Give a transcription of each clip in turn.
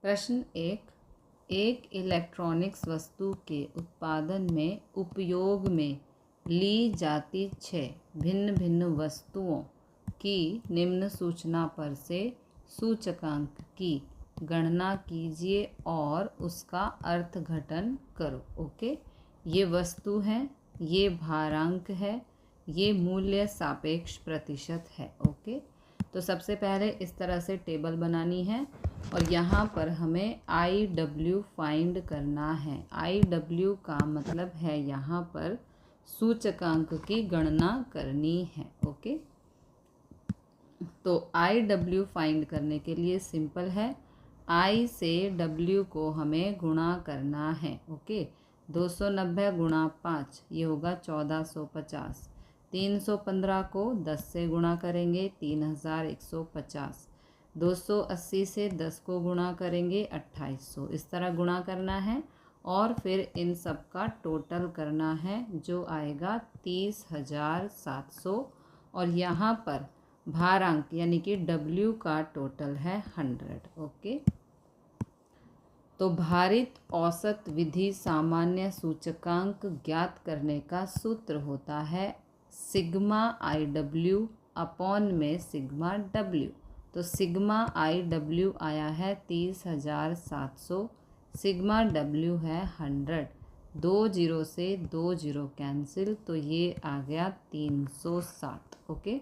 प्रश्न एक इलेक्ट्रॉनिक्स वस्तु के उत्पादन में उपयोग में ली जाती 6 भिन्न भिन्न वस्तुओं की निम्न सूचना पर से सूचकांक की गणना कीजिए और उसका अर्थघटन करो। ओके, ये वस्तु है, ये भारांक है, ये मूल्य सापेक्ष प्रतिशत है। ओके, तो सबसे पहले इस तरह से टेबल बनानी है और यहाँ पर हमें IW फाइंड करना है। IW का मतलब है यहाँ पर सूचकांक की गणना करनी है। ओके, तो IW फाइंड करने के लिए सिंपल है, I से W को हमें गुणा करना है। ओके, 290 गुणा 5 ये होगा 1450। 315 को 10 से गुणा करेंगे 3150। 280 से 10 को गुणा करेंगे 2800। इस तरह गुणा करना है और फिर इन सब का टोटल करना है जो आएगा 30,700। और यहाँ पर भारांक यानी कि W का टोटल है 100। ओके, तो भारित औसत विधि सामान्य सूचकांक ज्ञात करने का सूत्र होता है सिग्मा IW अपॉन में सिग्मा W। तो सिग्मा IW आया है 30,700, सिग्मा W है 100। 2 0 से 2 0 कैंसिल, तो ये आ गया 360। ओके,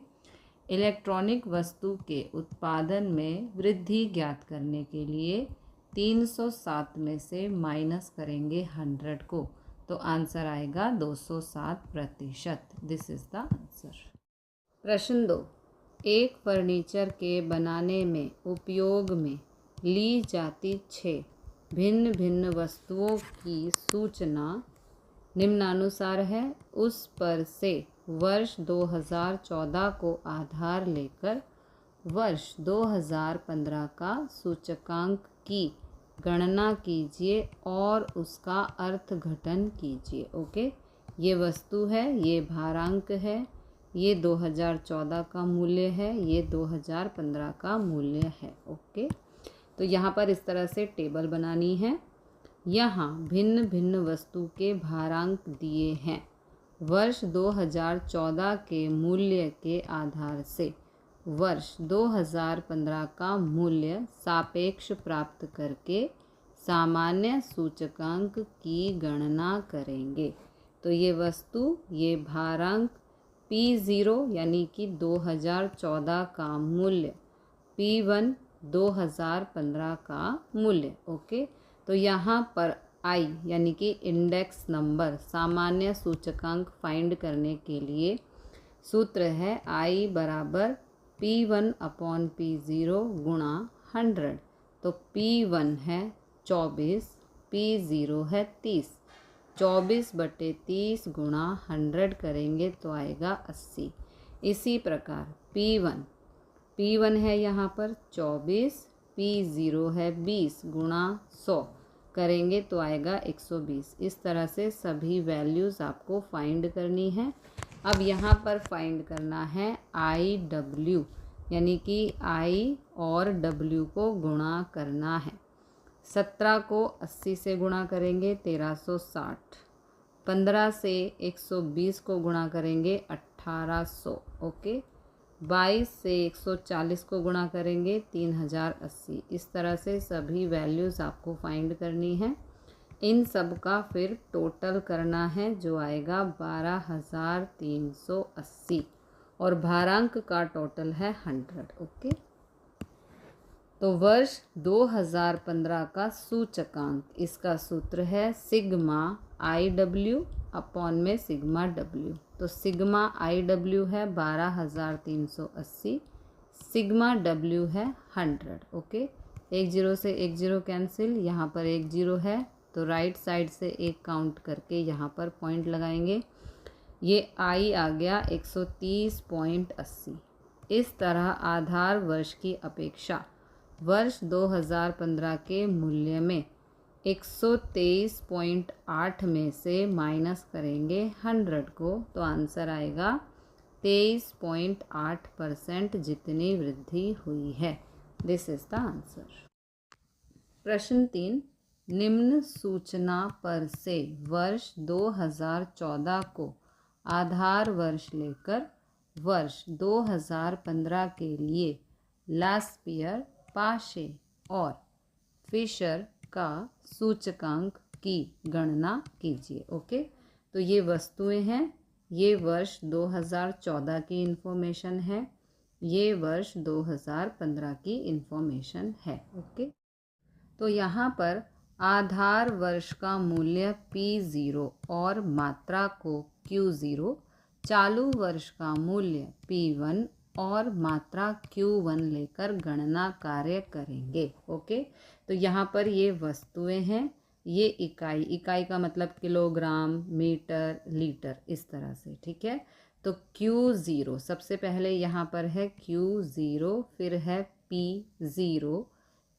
इलेक्ट्रॉनिक वस्तु के उत्पादन में वृद्धि ज्ञात करने के लिए 307 में से माइनस करेंगे 100 को, तो आंसर आएगा 207%। This is the answer. प्रश्न 2, एक फर्नीचर के बनाने में उपयोग में ली जाती 6 भिन्न भिन्न वस्तुओं की सूचना निम्नानुसार है। उस पर से वर्ष 2014 को आधार लेकर वर्ष 2015 का सूचकांक की गणना कीजिए और उसका अर्थघटन कीजिए। ओके, ये वस्तु है, ये भारांक है, ये 2014 का मूल्य है, ये 2015 का मूल्य है। ओके, तो यहाँ पर इस तरह से टेबल बनानी है। यहाँ भिन्न भिन्न वस्तु के भारांक दिए हैं। वर्ष 2014 के मूल्य के आधार से वर्ष 2015 का मूल्य सापेक्ष प्राप्त करके सामान्य सूचकांक की गणना करेंगे। तो ये वस्तु, ये भारांक P0 यानी कि 2014 का मूल्य, P1 2015 का मूल्य। ओके, तो यहाँ पर I यानी कि इंडेक्स नंबर सामान्य सूचकांक फाइंड करने के लिए सूत्र है I बराबर P1 अपॉन P0 गुणा 100। तो P1 है 24, P0 है 30। 24/30 गुणा 100 करेंगे तो आएगा 80। इसी प्रकार P1 है यहाँ पर 24, P0 है 20 गुणा 100 करेंगे तो आएगा 120। इस तरह से सभी वैल्यूज़ आपको फाइंड करनी है। अब यहाँ पर फाइंड करना है IW यानी कि I और W को गुणा करना है। 17 को 80 से गुणा करेंगे 1360। 15 से 120 को गुणा करेंगे 1800। ओके, 22 से 140 को गुणा करेंगे 3080। इस तरह से सभी वैल्यूज़ आपको फाइंड करनी है। इन सब का फिर टोटल करना है जो आएगा 12,380 और भारांक का टोटल है 100। ओके, तो वर्ष 2015 का सूचकांक, इसका सूत्र है सिग्मा IW अपॉन में सिग्मा W। तो सिग्मा IW है 12,380, सिग्मा W है 100। ओके, 1 0 से 1 0 कैंसिल, यहाँ पर 1 0 है तो राइट साइड से एक काउंट करके यहाँ पर पॉइंट लगाएंगे। ये I आ गया 130.80। इस तरह आधार वर्ष की अपेक्षा वर्ष 2015 के मूल्य में 123.8 में से माइनस करेंगे 100 को, तो आंसर आएगा 23.8% जितनी वृद्धि हुई है। This is the answer. प्रश्न 3, निम्न सूचना पर से वर्ष 2014 को आधार वर्ष लेकर वर्ष 2015 के लिए लास्पियर, पाशे और फिशर का सूचकांक की गणना कीजिए। ओके, तो ये वस्तुएं हैं, ये वर्ष 2014 की इन्फॉर्मेशन है, ये वर्ष 2015 की इन्फॉर्मेशन है। ओके, तो यहाँ पर आधार वर्ष का मूल्य P0 और मात्रा को Q0, चालू वर्ष का मूल्य P1 और मात्रा Q1 लेकर गणना कार्य करेंगे। ओके, तो यहाँ पर ये वस्तुएं हैं, ये इकाई का मतलब किलोग्राम, मीटर, लीटर, इस तरह से। ठीक है, तो Q0 सबसे पहले यहाँ पर है Q0, फिर है P0,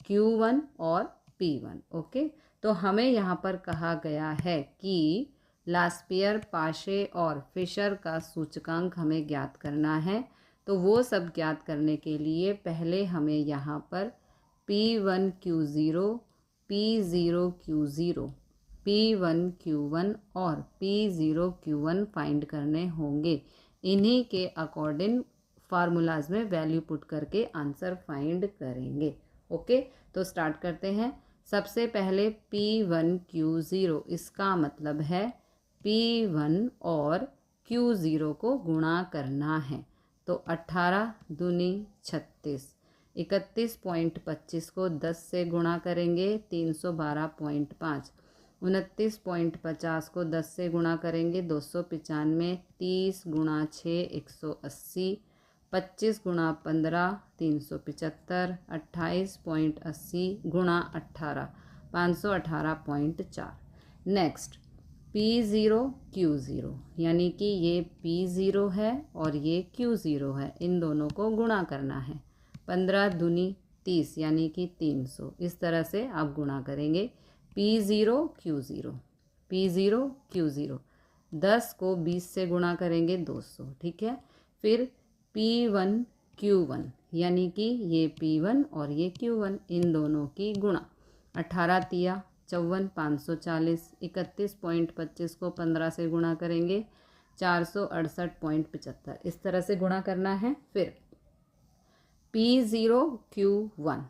Q1 और P1। ओके, तो हमें यहाँ पर कहा गया है कि लास्पियर, पाशे और फिशर का सूचकांक हमें ज्ञात करना है। तो वो सब ज्ञात करने के लिए पहले हमें यहाँ पर P1 Q0, P0 Q0, P1 Q1 और P0 Q1 फाइंड करने होंगे। इन्हीं के अकॉर्डिंग फार्मूलाज में वैल्यू पुट करके आंसर फाइंड करेंगे। ओके, तो स्टार्ट करते हैं। सबसे पहले P1 Q0, इसका मतलब है P1 और Q0 को गुणा करना है। तो 18 दूनी 36, 31.25 को 10 से गुणा करेंगे 312.5, 29.50 को 10 से गुणा करेंगे 295, 30 गुणा 6 180, 25 गुणा 15 375, 28.80 गुणा 18 518.4। नेक्स्ट P0 Q0, यानी कि ये P0 है और ये Q0 है, इन दोनों को गुणा करना है। 15 दूनी 30 यानी कि 300, इस तरह से आप गुणा करेंगे। P0 Q0, P0 Q0, 10 को 20 से गुणा करेंगे 200। ठीक है, फिर P1 Q1, यानी कि ये P1 और ये Q1, इन दोनों की गुणा। 18 तिया 54, 540, 31.25 को 15 से गुणा करेंगे 468.75, इस तरह से गुणा करना है। फिर P0 Q1,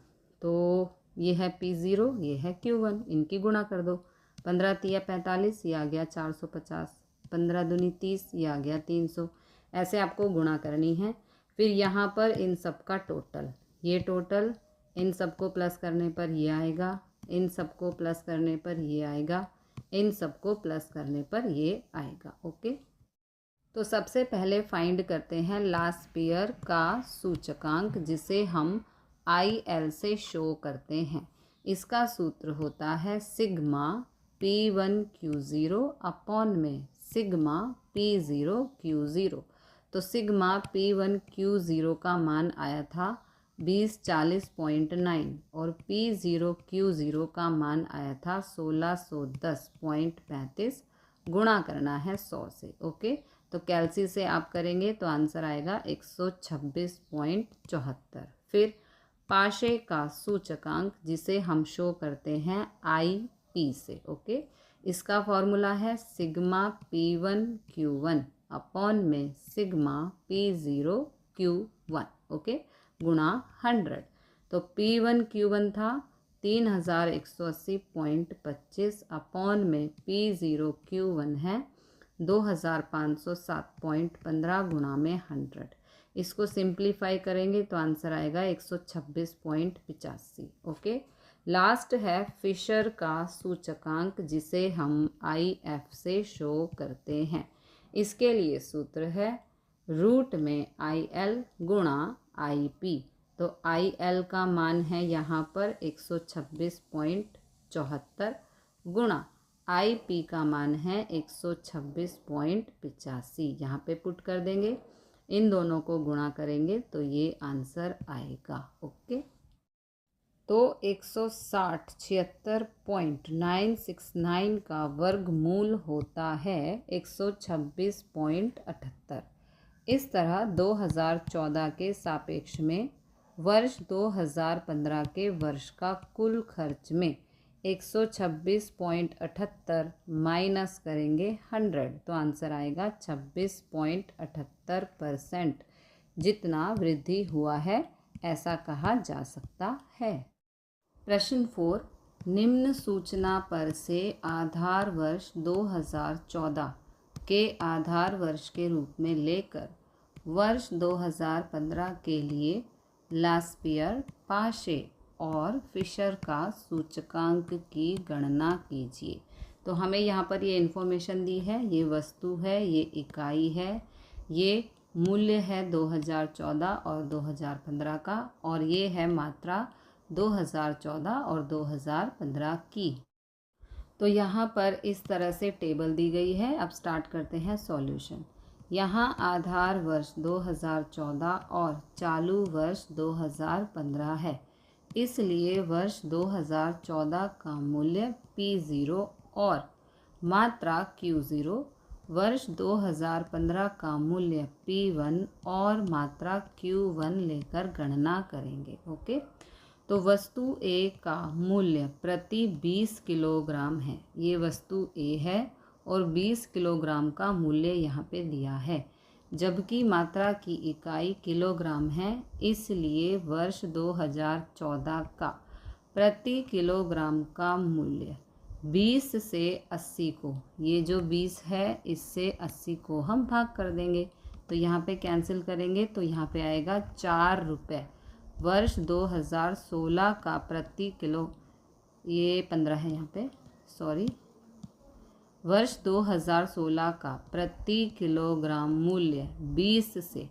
तो ये है P0, ये है Q1, इनकी गुणा कर दो। 15 तिया 45, ये आ गया 450, 15 दूनी 30, ये आ गया 300, ऐसे आपको गुणा करनी है। फिर यहाँ पर इन सब का टोटल, ये टोटल, इन सबको प्लस करने पर ये आएगा, इन सबको प्लस करने पर ये आएगा, इन सबको प्लस करने पर ये आएगा। ओके, तो सबसे पहले फाइंड करते हैं लास्पियर का सूचकांक, जिसे हम IL से शो करते हैं। इसका सूत्र होता है सिग्मा P1 Q0 अपॉन में सिग्मा P0 Q0। तो सिग्मा P1 Q0 का मान आया था 2040.9 और P0 Q0 का मान आया था 1610.35, गुणा करना है 100 से। ओके, तो कैलसी से आप करेंगे तो आंसर आएगा 126.74। फिर पाशे का सूचकांक, जिसे हम शो करते हैं IP से। ओके, इसका फॉर्मूला है सिग्मा P1 Q1 अपॉन में सिग्मा P0 Q1, ओके, गुणा 100। तो P1 Q1 था 3180.25 अपॉन में P0 Q1 है 2507.15 गुणा में 100। इसको सिंप्लीफाई करेंगे तो आंसर आएगा 126.85। ओके, लास्ट है फिशर का सूचकांक, जिसे हम IF से शो करते हैं। इसके लिए सूत्र है रूट में IL गुणा IP। तो IL का मान है यहाँ पर 126.74 गुणा IP का मान है 126.85। यहाँ पे पुट कर देंगे, इन दोनों को गुणा करेंगे तो ये आंसर आएगा। ओके, तो 160 का वर्गमूल होता है 126.78। इस तरह 2014 के सापेक्ष में वर्ष 2015 के वर्ष का कुल खर्च में 126.78 माइनस करेंगे 100, तो आंसर आएगा 26.78% जितना वृद्धि हुआ है ऐसा कहा जा सकता है। प्रश्न 4, निम्न सूचना पर से आधार वर्ष 2014 के आधार वर्ष के रूप में लेकर वर्ष 2015 के लिए लास्पियर, पाशे और फिशर का सूचकांक की गणना कीजिए। तो हमें यहाँ पर ये इन्फॉर्मेशन दी है, ये वस्तु है, ये इकाई है, ये मूल्य है 2014 और 2015 का, और ये है मात्रा 2014 और 2015 की। तो यहाँ पर इस तरह से टेबल दी गई है। अब स्टार्ट करते हैं सॉल्यूशन। यहाँ आधार वर्ष 2014 और चालू वर्ष 2015 है, इसलिए वर्ष 2014 का मूल्य P0 और मात्रा Q0, वर्ष 2015 का मूल्य P1 और मात्रा Q1 लेकर गणना करेंगे। ओके, तो वस्तु A का मूल्य प्रति 20 किलोग्राम है। ये वस्तु A है और 20 किलोग्राम का मूल्य यहाँ पे दिया है, जबकि मात्रा की इकाई किलोग्राम है, इसलिए वर्ष 2014 का प्रति किलोग्राम का मूल्य 20 से 80 को, ये जो 20 है इससे 80 को हम भाग कर देंगे, तो यहाँ पे कैंसिल करेंगे तो यहाँ पे आएगा 4 रुपये। वर्ष 2016 का प्रति किलो, ये 15 है यहाँ पे, सॉरी, वर्ष 2016 का प्रति किलोग्राम मूल्य 20 से,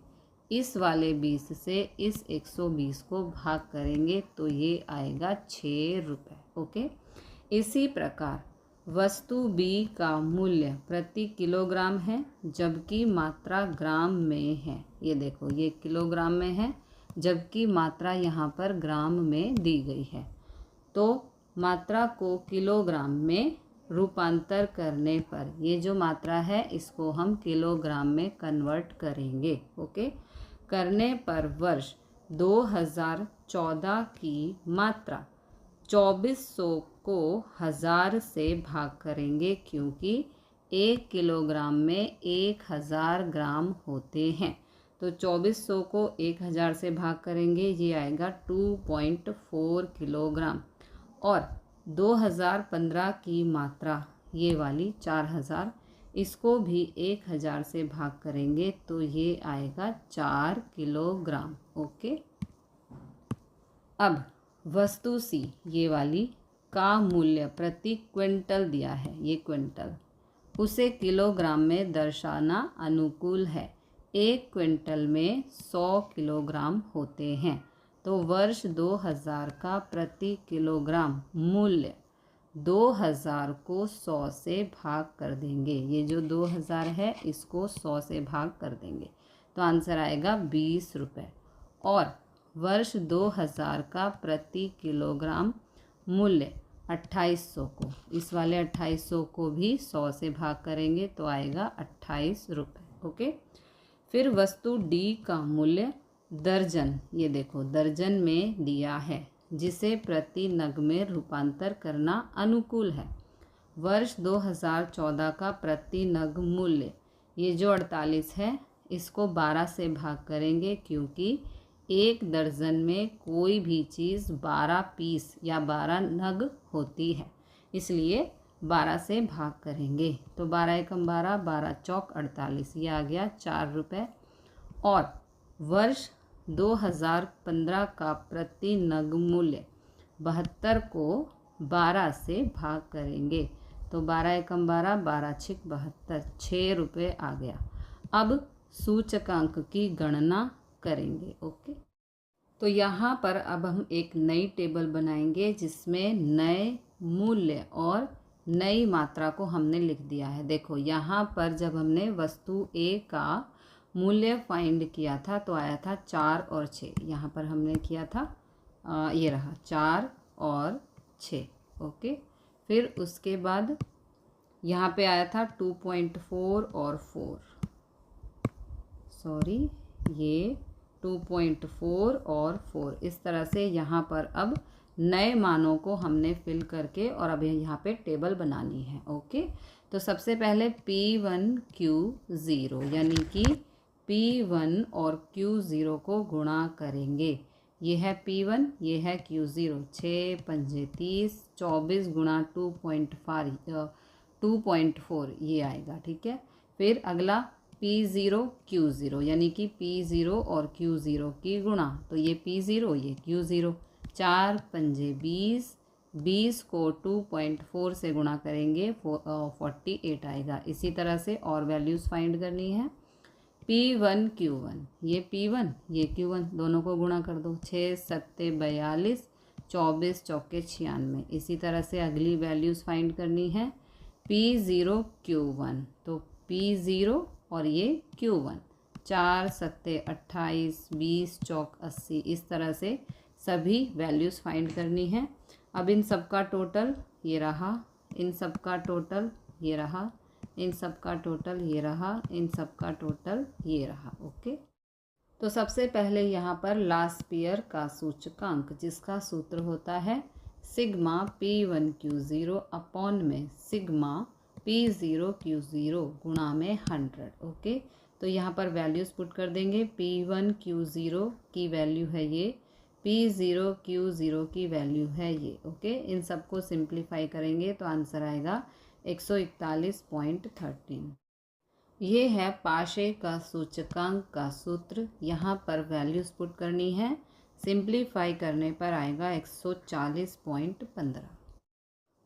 इस वाले 20 से इस 120 को भाग करेंगे तो ये आएगा 6 रुपये। ओके, इसी प्रकार वस्तु B का मूल्य प्रति किलोग्राम है, जबकि मात्रा ग्राम में है। ये देखो, ये किलोग्राम में है जबकि मात्रा यहाँ पर ग्राम में दी गई है, तो मात्रा को किलोग्राम में रूपांतर करने पर ये जो मात्रा है इसको हम किलोग्राम में कन्वर्ट करेंगे। ओके, करने पर वर्ष 2014 की मात्रा 2400 को 1000 से भाग करेंगे, क्योंकि 1 किलोग्राम में 1000 ग्राम होते हैं, तो 2400 को 1000 से भाग करेंगे, ये आएगा 2.4 किलोग्राम। और 2015 की मात्रा ये वाली 4000, इसको भी 1000 से भाग करेंगे तो ये आएगा 4 किलोग्राम। ओके, अब वस्तु C ये वाली का मूल्य प्रति क्विंटल दिया है, ये क्विंटल, उसे किलोग्राम में दर्शाना अनुकूल है। 1 क्विंटल में 100 किलोग्राम होते हैं, तो वर्ष 2000 का प्रति किलोग्राम मूल्य 2000 को 100 से भाग कर देंगे। ये जो 2000 है इसको 100 से भाग कर देंगे तो आंसर आएगा 20 रुपये। और वर्ष 2000 का प्रति किलोग्राम मूल्य 2800 को, इस वाले 2800 को भी 100 से भाग करेंगे तो आएगा 28 रुपये। ओके, फिर वस्तु D का मूल्य दर्जन, ये देखो दर्जन में दिया है, जिसे प्रति नग में रूपांतर करना अनुकूल है। वर्ष 2014 का प्रति नग मूल्य, ये जो 48 है इसको 12 से भाग करेंगे, क्योंकि 1 दर्जन में कोई भी चीज़ 12 पीस या 12 नग होती है, इसलिए 12 से भाग करेंगे, तो 12 एकम 12, 12 चौक 48, ये आ गया 4 रुपये। और वर्ष 2015 का प्रति नग मूल्य 72 को 12 से भाग करेंगे, तो 12 एकम 12, 12 छिक 72, 6 रुपये आ गया। अब सूचकांक की गणना करेंगे। ओके, तो यहाँ पर अब हम एक नई टेबल बनाएंगे जिसमें नए मूल्य और नई मात्रा को हमने लिख दिया है। देखो यहाँ पर जब हमने वस्तु A का मूल्य फाइंड किया था तो आया था 4 और 6, यहाँ पर हमने किया था ये रहा 4 और 6। ओके, फिर उसके बाद यहाँ पे आया था 2.4 और 4, सॉरी ये 2.4 और 4। इस तरह से यहाँ पर अब नए मानों को हमने फिल करके और अब यहाँ पे टेबल बनानी है। ओके, तो सबसे पहले P1Q0 यानी कि P1 और Q0 को गुणा करेंगे। ये है P1, ये है Q0। 6 पंजे 30, 24 गुणा 2.4 ये आएगा। ठीक है, फिर अगला P0Q0 यानी कि P0 और Q0 की गुणा, तो ये P0 ये Q0। 4 पंजे 20, 20 को 2.4 से गुणा करेंगे 48 आएगा। इसी तरह से और वैल्यूज़ फाइंड करनी है। P1Q1, ये P1 ये Q1, दोनों को गुणा कर दो। 6 सत्ते 42, 24 चौके 96। इसी तरह से अगली वैल्यूज़ फाइंड करनी है। P0Q1, तो P0 और ये Q1। 4 सत्ते 28, 20 चौक 80। इस तरह से सभी वैल्यूज़ फाइंड करनी है। अब इन सब का टोटल ये रहा, इन सब का टोटल ये रहा, इन सब का टोटल ये रहा, इन सब का टोटल ये रहा। ओके, तो सबसे पहले यहाँ पर लास्पियर का सूचकांक, जिसका सूत्र होता है सिग्मा P1Q0 अपॉन में सिग्मा P0Q0 गुणा में 100। ओके, तो यहाँ पर वैल्यूज़ पुट कर देंगे। P1Q0 की वैल्यू है ये, P0Q0 की वैल्यू है ये। ओके, इन सबको सिंप्लीफाई करेंगे तो आंसर आएगा 141.13। ये है पाशे का सूचकांक का सूत्र। यहाँ पर वैल्यूज़ पुट करनी है, सिंप्लीफाई करने पर आएगा 140.15।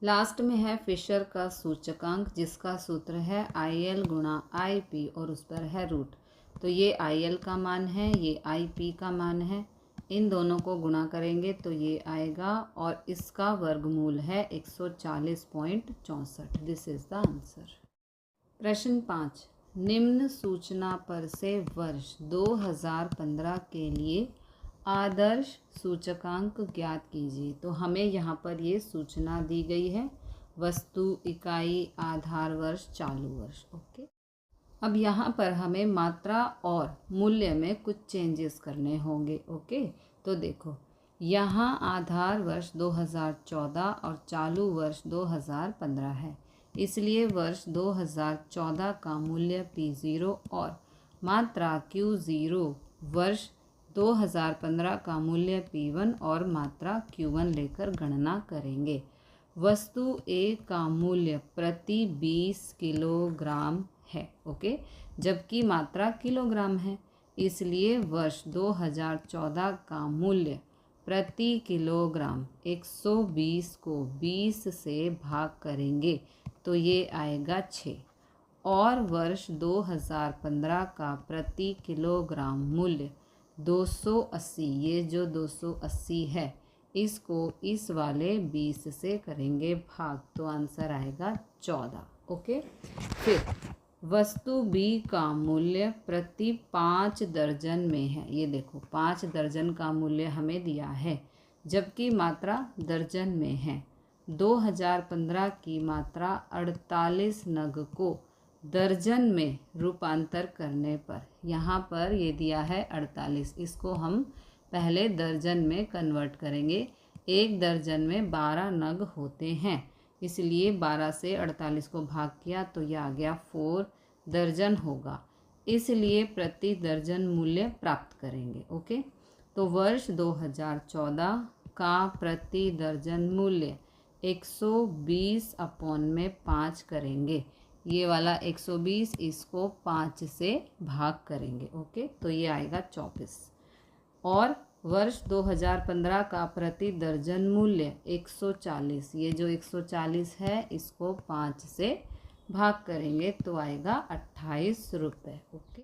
लास्ट में है फिशर का सूचकांक, जिसका सूत्र है IL गुणा IP और उस पर है रूट। तो ये IL का मान है, ये IP का मान है, इन दोनों को गुणा करेंगे तो ये आएगा और इसका वर्गमूल है 140.64। This is the answer. प्रश्न 5, निम्न सूचना पर से वर्ष 2015 के लिए आदर्श सूचकांक ज्ञात कीजिए। तो हमें यहाँ पर ये सूचना दी गई है, वस्तु, इकाई, आधार वर्ष, चालू वर्ष। ओके, अब यहाँ पर हमें मात्रा और मूल्य में कुछ चेंजेस करने होंगे। ओके, तो देखो यहाँ आधार वर्ष 2014 और चालू वर्ष 2015 है, इसलिए वर्ष 2014 का मूल्य P0 और मात्रा Q0 वर्ष 2015 का मूल्य P1 और मात्रा Q1 लेकर गणना करेंगे। वस्तु A का मूल्य प्रति 20 किलोग्राम है। ओके, जबकि मात्रा किलोग्राम है, इसलिए वर्ष 2014 का मूल्य प्रति किलोग्राम 120 को 20 से भाग करेंगे तो ये आएगा 6। और वर्ष 2015 का प्रति किलोग्राम मूल्य 280, ये जो 280 है इसको इस वाले 20 से करेंगे भाग, तो आंसर आएगा 14। ओके, फिर वस्तु B का मूल्य प्रति 5 दर्जन में है। ये देखो 5 दर्जन का मूल्य हमें दिया है, जबकि मात्रा दर्जन में है। 2015 की मात्रा 48 नग को दर्जन में रूपांतर करने पर, यहाँ पर ये दिया है 48, इसको हम पहले दर्जन में कन्वर्ट करेंगे। एक दर्जन में 12 नग होते हैं, इसलिए 12 से 48 को भाग किया तो यह आ गया 4 दर्जन होगा, इसलिए प्रति दर्जन मूल्य प्राप्त करेंगे। ओके, तो वर्ष 2014 का प्रति दर्जन मूल्य 120 अपॉन में 5 करेंगे। ये वाला 120 इसको 5 से भाग करेंगे। ओके, तो ये आएगा 24। और वर्ष 2015 का प्रति दर्जन मूल्य 140, ये जो 140 है इसको 5 से भाग करेंगे तो आएगा 28 रुपये। ओके,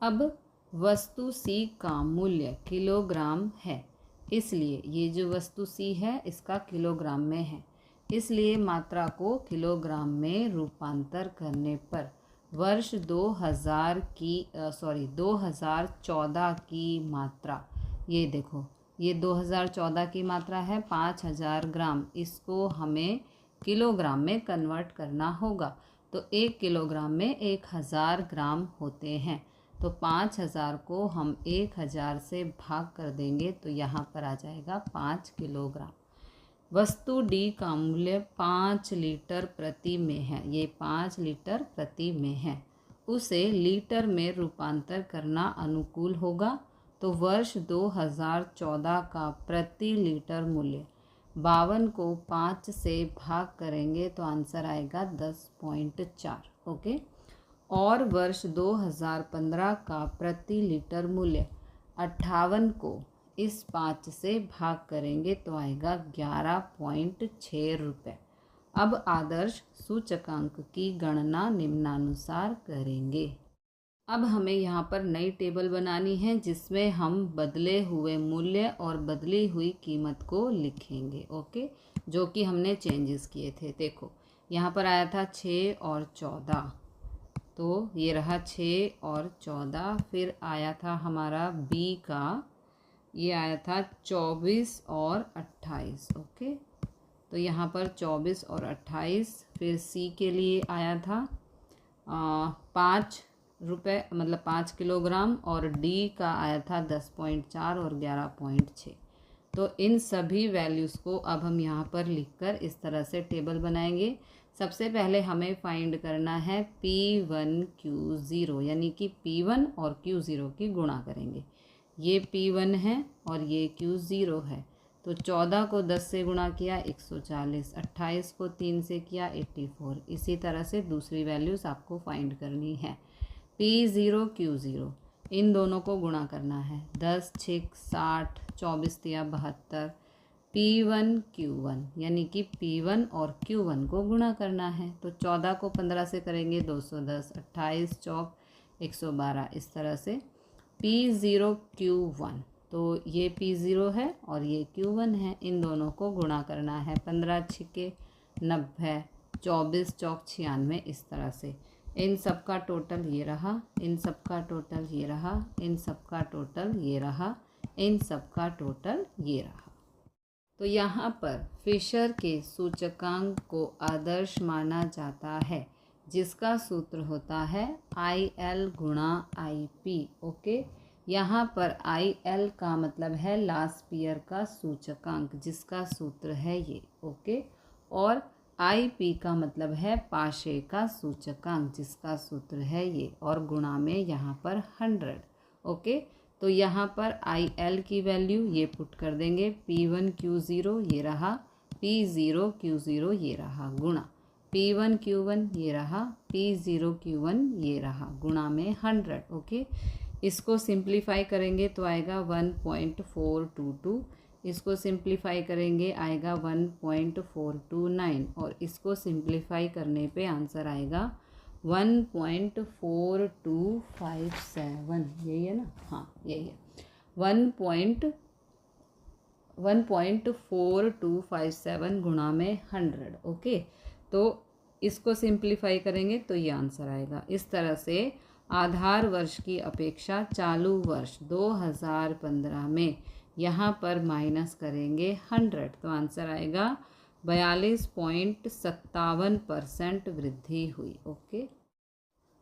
अब वस्तु C का मूल्य किलोग्राम है, इसलिए ये जो वस्तु C है इसका किलोग्राम में है, इसलिए मात्रा को किलोग्राम में रूपांतर करने पर वर्ष 2014 की मात्रा, ये देखो ये 2014 की मात्रा है 5000 ग्राम, इसको हमें किलोग्राम में कन्वर्ट करना होगा। तो 1 किलोग्राम में 1000 ग्राम होते हैं, तो तो 5000 को हम 1000 से भाग कर देंगे तो यहाँ पर आ जाएगा 5 किलोग्राम। वस्तु डी का मूल्य 5 लीटर प्रति में है, ये 5 लीटर प्रति में है, उसे लीटर में रूपांतर करना अनुकूल होगा। तो वर्ष 2014 का प्रति लीटर मूल्य 52 को 5 से भाग करेंगे तो आंसर आएगा 10.4। ओके। और वर्ष 2015 का प्रति लीटर मूल्य 58 को इस 5 से भाग करेंगे तो आएगा 11.6 रुपये। अब आदर्श सूचकांक की गणना निम्नानुसार करेंगे। अब हमें यहाँ पर नई टेबल बनानी है जिसमें हम बदले हुए मूल्य और बदली हुई कीमत को लिखेंगे। ओके, जो कि हमने चेंजेस किए थे। देखो यहाँ पर आया था 6 और 14, तो ये रहा 6 और 14। फिर आया था हमारा बी का, ये आया था 24 और 28। ओके, तो यहाँ पर 24 और 28। फिर सी के लिए आया था 5 रुपये, मतलब 5 किलोग्राम, और डी का आया था 10.4 और 11.6। तो इन सभी वैल्यूज़ को अब हम यहाँ पर लिखकर इस तरह से टेबल बनाएंगे। सबसे पहले हमें फाइंड करना है P1 Q0, यानी कि P1 और Q0 की गुणा करेंगे। ये P1 है और ये Q0 है। तो 14 को 10 से गुणा किया 140, 28 को 3 से किया 84। इसी तरह से दूसरी वैल्यूज़ आपको फाइंड करनी है। P0 Q0 इन दोनों को गुणा करना है। 10 6 60, 24 तिया 72। P1 Q1 यानी कि P1 और Q1 को गुणा करना है। तो 14 को 15 से करेंगे 210, 28 चौक 112। इस तरह से P0 Q1, तो ये P0 है और ये Q1 है, इन दोनों को गुणा करना है। 15 छिके 90, 24 चौक 96। इस तरह से इन सब का टोटल ये रहा, इन सब का टोटल ये रहा, इन सब का टोटल ये रहा, इन सब का टोटल ये रहा। तो यहाँ पर फिशर के सूचकांक को आदर्श माना जाता है, जिसका सूत्र होता है IL गुणा IP। ओके, यहाँ पर IL का मतलब है लास्पियर का सूचकांक, जिसका सूत्र है ये। ओके, और IP का मतलब है पाशे का सूचकांक, जिसका सूत्र है ये, और गुणा में यहाँ पर 100। ओके, तो यहाँ पर IL की वैल्यू ये पुट कर देंगे। P1 Q0 ये रहा, P0 Q0 ये रहा, गुणा P1 Q1 ये रहा, P0 Q1 ये रहा, गुणा में 100। ओके, इसको सिंप्लीफाई करेंगे तो आएगा 1.422, इसको सिंप्लीफाई करेंगे आएगा 1.429, और इसको सिंप्लीफाई करने पे आंसर आएगा 1.4257। यही है ना? हाँ, यही है, 1.4257 गुणा में 100। ओके, तो इसको सिंप्लीफाई करेंगे तो ये आंसर आएगा। इस तरह से आधार वर्ष की अपेक्षा चालू वर्ष 2015 में यहाँ पर माइनस करेंगे 100, तो आंसर आएगा 42.57% वृद्धि हुई। ओके,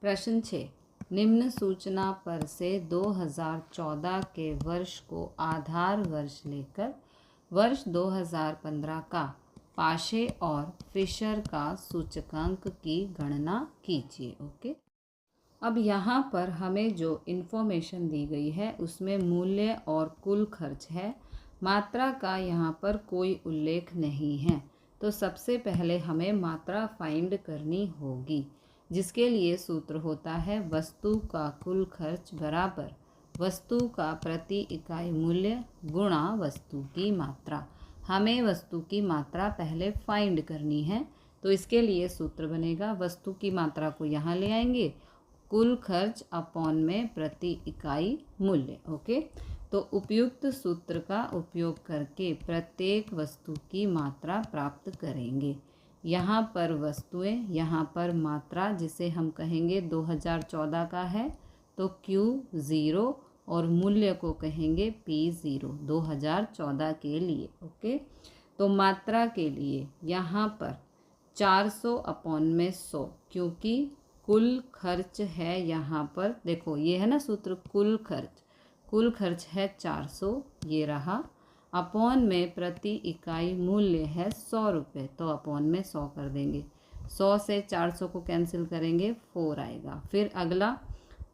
प्रश्न 6, निम्न सूचना पर से 2014 के वर्ष को आधार वर्ष लेकर वर्ष 2015 का पाशे और फिशर का सूचकांक की गणना कीजिए। ओके, अब यहाँ पर हमें जो इन्फॉर्मेशन दी गई है उसमें मूल्य और कुल खर्च है, मात्रा का यहाँ पर कोई उल्लेख नहीं है। तो सबसे पहले हमें मात्रा फाइंड करनी होगी, जिसके लिए सूत्र होता है वस्तु का कुल खर्च बराबर वस्तु का प्रति इकाई मूल्य गुणा वस्तु की मात्रा। हमें वस्तु की मात्रा पहले फाइंड करनी है, तो इसके लिए सूत्र बनेगा वस्तु की मात्रा को यहाँ ले आएंगे, कुल खर्च अपॉन में प्रति इकाई मूल्य। ओके, तो उपयुक्त सूत्र का उपयोग करके प्रत्येक वस्तु की मात्रा प्राप्त करेंगे। यहाँ पर वस्तुएं, यहाँ पर मात्रा, जिसे हम कहेंगे 2014 का है तो Q0, और मूल्य को कहेंगे P0 2014 के लिए। ओके, तो मात्रा के लिए यहाँ पर 400 अपॉन में 100, क्योंकि कुल खर्च है यहाँ पर, देखो ये है ना सूत्र, कुल खर्च है 400, ये रहा। अपॉन में प्रति इकाई मूल्य है 100 रुपये, तो अपॉन में 100 कर देंगे। 100 से 400 को कैंसिल करेंगे, 4 आएगा। फिर अगला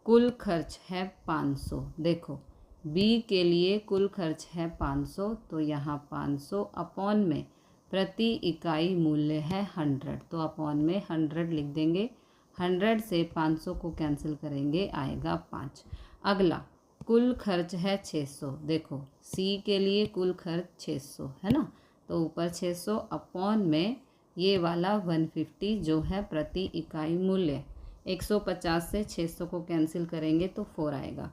कुल खर्च है 500, देखो बी के लिए कुल खर्च है 500, तो यहाँ 500 अपॉन में प्रति इकाई मूल्य है 100, तो अपॉन में 100 लिख देंगे। 100 से 500 को कैंसिल करेंगे, आएगा 5। अगला कुल खर्च है 600, देखो सी के लिए कुल खर्च 600 है ना, तो ऊपर 600 अपॉन में ये वाला 150 जो है प्रति इकाई मूल्य। 150 से 600 को कैंसिल करेंगे तो 4 आएगा।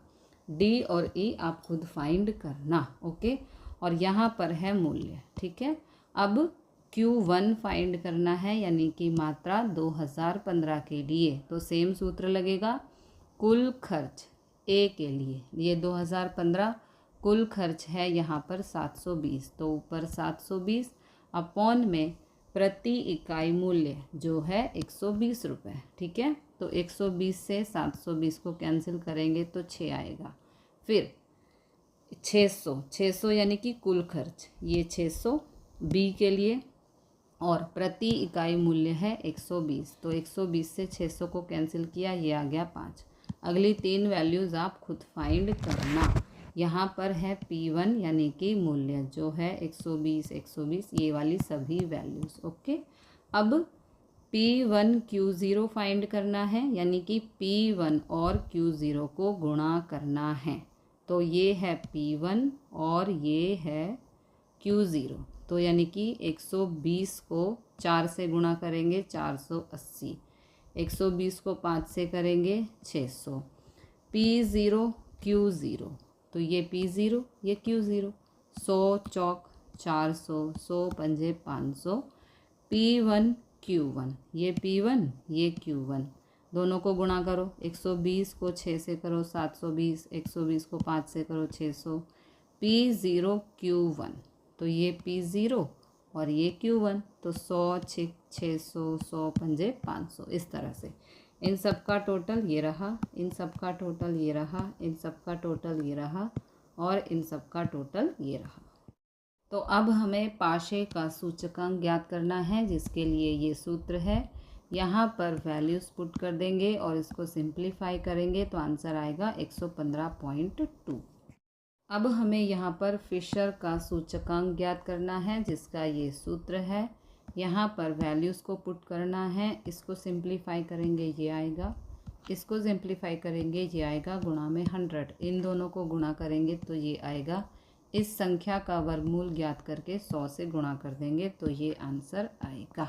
डी और ई आप खुद फाइंड करना, ओके। और यहाँ पर है मूल्य, ठीक है। अब Q1 फाइंड करना है, यानी कि मात्रा 2015 के लिए, तो सेम सूत्र लगेगा। कुल खर्च ए के लिए ये 2015, कुल खर्च है यहाँ पर 720, तो ऊपर 720 अपॉन में प्रति इकाई मूल्य जो है 120 रुपये, ठीक है। तो 120 से 720 को कैंसिल करेंगे तो 6 आएगा। फिर 600 यानी कि कुल खर्च, ये 600 बी के लिए, और प्रति इकाई मूल्य है 120, तो 120 से 600 को कैंसिल किया, ये आ गया 5। अगली 3 वैल्यूज़ आप खुद फाइंड करना। यहाँ पर है P1 यानी कि मूल्य जो है 120, ये वाली सभी वैल्यूज़, ओके। अब P1 Q0 फाइंड करना है, यानी कि P1 और Q0 को गुणा करना है। तो ये है P1 और ये है Q0, तो यानी कि 120 को 4 से गुणा करेंगे 480, 120 को 5 से करेंगे 600। P0 Q0, तो ये P0 ये Q0, 100 चौक 400, 100 पंजे 500। P1 Q1, ये P1 ये Q1, दोनों को गुणा करो। 120 को 6 से करो 720, 120 को 5 से करो 600। P0 Q1, तो ये P0 और ये Q1, तो 100 600, 100 पंजे 500, इस तरह से। इन सब का टोटल ये रहा, इन सब का टोटल ये रहा, इन सब का टोटल ये रहा, और इन सब का टोटल ये रहा। तो अब हमें पाशे का सूचकांक ज्ञात करना है, जिसके लिए ये सूत्र है। यहाँ पर वैल्यूज़ पुट कर देंगे और इसको सिंप्लीफाई करेंगे, तो आंसर आएगा 115.2। अब हमें यहाँ पर फिशर का सूचकांक ज्ञात करना है, जिसका ये सूत्र है। यहाँ पर वैल्यूज़ को पुट करना है, इसको सिंप्लीफाई करेंगे ये आएगा, इसको सिंप्लीफाई करेंगे ये आएगा, गुणा में 100, इन दोनों को गुणा करेंगे तो ये आएगा। इस संख्या का वर्गमूल ज्ञात करके 100 से गुणा कर देंगे तो ये आंसर आएगा।